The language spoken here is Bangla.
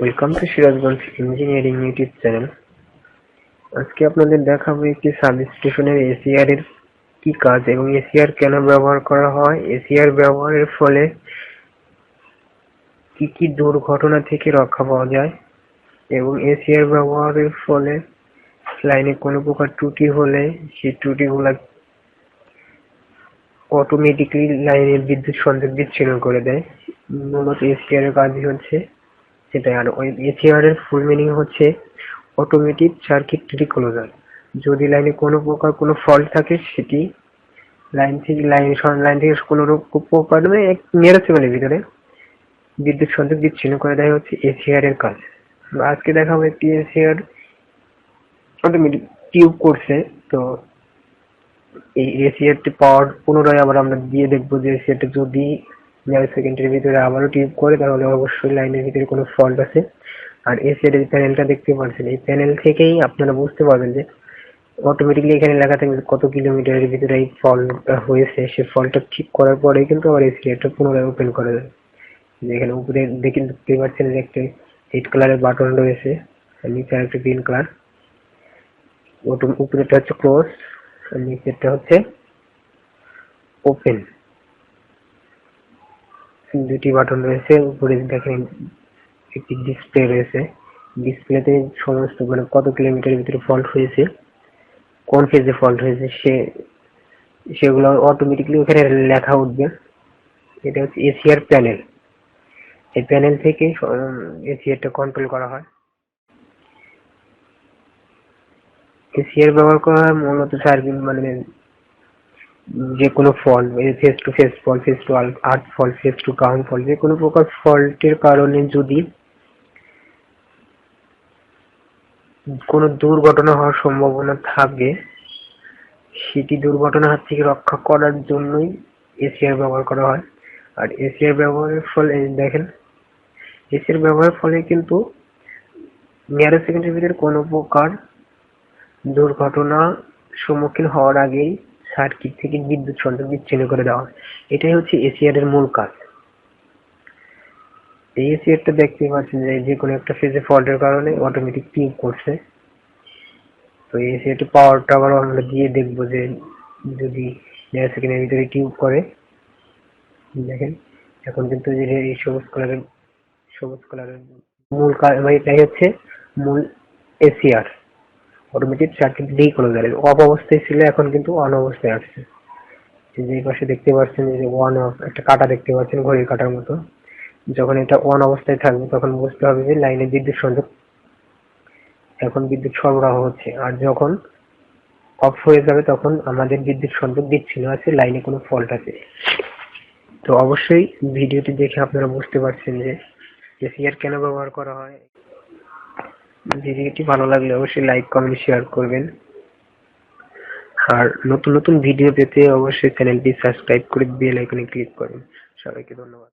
Welcome to Sirajganj engineering YouTube channel. আজকে আপনাদের দেখাবো একটি সাবস্টেশনের এসিআর এর কি কাজ এবং এসিআর কেন ব্যবহার করা হয়, এসিআর ব্যবহারের ফলে কি কি দুর্ঘটনা থেকে রক্ষা পাওয়া যায় এবং এসিআর ব্যবহারের ফলে লাইনে কোনো প্রকার ত্রুটি হলে সেই ত্রুটিগুলা অটোমেটিক্যালি লাইনের বিদ্যুৎ সংযোগ বিচ্ছিন্ন করে দেয়। মূলত এসিআর এর কাজই হচ্ছে সেটাই। আর ওই ACR এর ফুল মিনিং হচ্ছে অটোমেটিক সার্কিট রিক্লোজার। যদি লাইনে কোনো প্রকার কোনো ফল্ট থাকে সেটি লাইন থেকে কোনো প্রকার এক নিয়ার সেকেন্ডের ভিতরে বিদ্যুৎ সংযোগ বিচ্ছিন্ন করে দেয় হচ্ছে ACR এর কাজ। আজকে দেখাবো একটি ACR অটোমেটিক টিউব করছে। তো এই ACR টি পাওয়ার পুনরায় আবার আমরা দিয়ে দেখবো যে সেটা যদি 9 সেকেন্ডের ভিতরে আবারও টিউব করে তাহলে অবশ্যই লাইনের ভিতরে কোনো ফল্ট আছে। আর ACR এর প্যানেলটা দেখতে পাচ্ছেন, এই প্যানেল থেকেই আপনারা বুঝতে পারবেন যে অটোমেটিক্যালি এখানে লেখা থাকবে কত কিলোমিটারের ভিতরে এই ফল্টটা হয়েছে। সেই ফল্টটা ঠিক করার পরেই কিন্তু আবার ACR টা পুনরায় ওপেন করে দেয়। যেখানে উপরে দেখতে পাচ্ছেন যে একটা রেড কালারের বাটন রয়েছে আর নিচে একটা গ্রিন কালার। উপরেটা হচ্ছে ক্লোজ আর নিচেরটা হচ্ছে ওপেন। দুটি বাটন রয়েছে। উপরে দেখেন একটি ডিসপ্লে রয়েছে। ডিসপ্লেতে সমস্ত মানে কত কিলোমিটারের ভিতরে ফল্ট হয়েছে, কোন ফেজে ফল্ট হয়েছে সেগুলো অটোমেটিক্যালি ওখানে লেখা উঠবে। এটা হচ্ছে ACR প্যানেল। এই প্যানেল থেকে ACR টা কন্ট্রোল করা হয়। ACR ব্যবহার করা হয় মূলত সার্কিট মানে যে কোনো fault, phase to phase fault, phase to earth fault, phase to ground fault, যে কোনো প্রকার ফল্টের কারণে যদি কোনো দুর্ঘটনা হওয়ার সম্ভাবনা থাকে সেটি দুর্ঘটনা হাত থেকে রক্ষা করার জন্যই ACR ব্যবহার করা হয়। আর ACR ব্যবহারের ফলে দেখেন, ACR ব্যবহারের ফলে কিন্তু নিয়ার সেকেন্ডের ভিতরে কোনো প্রকার দুর্ঘটনা সম্মুখীন হওয়ার আগেই সার্কিট থেকে বিদ্যুৎ সংযোগ বিচ্ছিন্ন করে দেওয়া হয়। এটাই হচ্ছে ACR এর মূল কাজ। এই ACR টা দেখতে পাচ্ছেন যে কোনো একটা ফেজে ফল্টের কারণে অটোমেটিক টিউব করছে। তো এই ACR টা পাওয়ারটা আবার আমরা দিয়ে দেখবো যে যদি 9 সেকেন্ডের ভিতরে টিউব করে। দেখেন এখন কিন্তু এই সবুজ কালারের মূল কাজ, এটাই হচ্ছে মূল ACR automatic circuit recloser. Of অবস্থায় ছিল, এখন কিন্তু অন অবস্থায় আসছে। যে পাশে দেখতে পাচ্ছেন যে অন অফ একটা কাঁটা দেখতে পাচ্ছেন ঘড়ির কাঁটার মতো। যখন এটা অন অবস্থায় থাকবে তখন বুঝতে হবে যে লাইনে বিদ্যুৎ সংযোগ, এখন বিদ্যুৎ সরবরাহ হচ্ছে। আর যখন অফ হয়ে যাবে তখন আমাদের বিদ্যুৎ সংযোগ বিচ্ছিন্ন আছে, লাইনে কোনো ফল্ট আছে। তো অবশ্যই ভিডিওটি দেখে আপনারা বুঝতে পারছেন যে ACR কেন ব্যবহার করা হয়। ভিডিওটি ভালো লাগলে অবশ্যই লাইক কমেন্ট শেয়ার করবেন। আর নতুন নতুন ভিডিও পেতে অবশ্যই চ্যানেলটি সাবস্ক্রাইব করে বেল আইকনে ক্লিক করুন। সবাইকে ধন্যবাদ।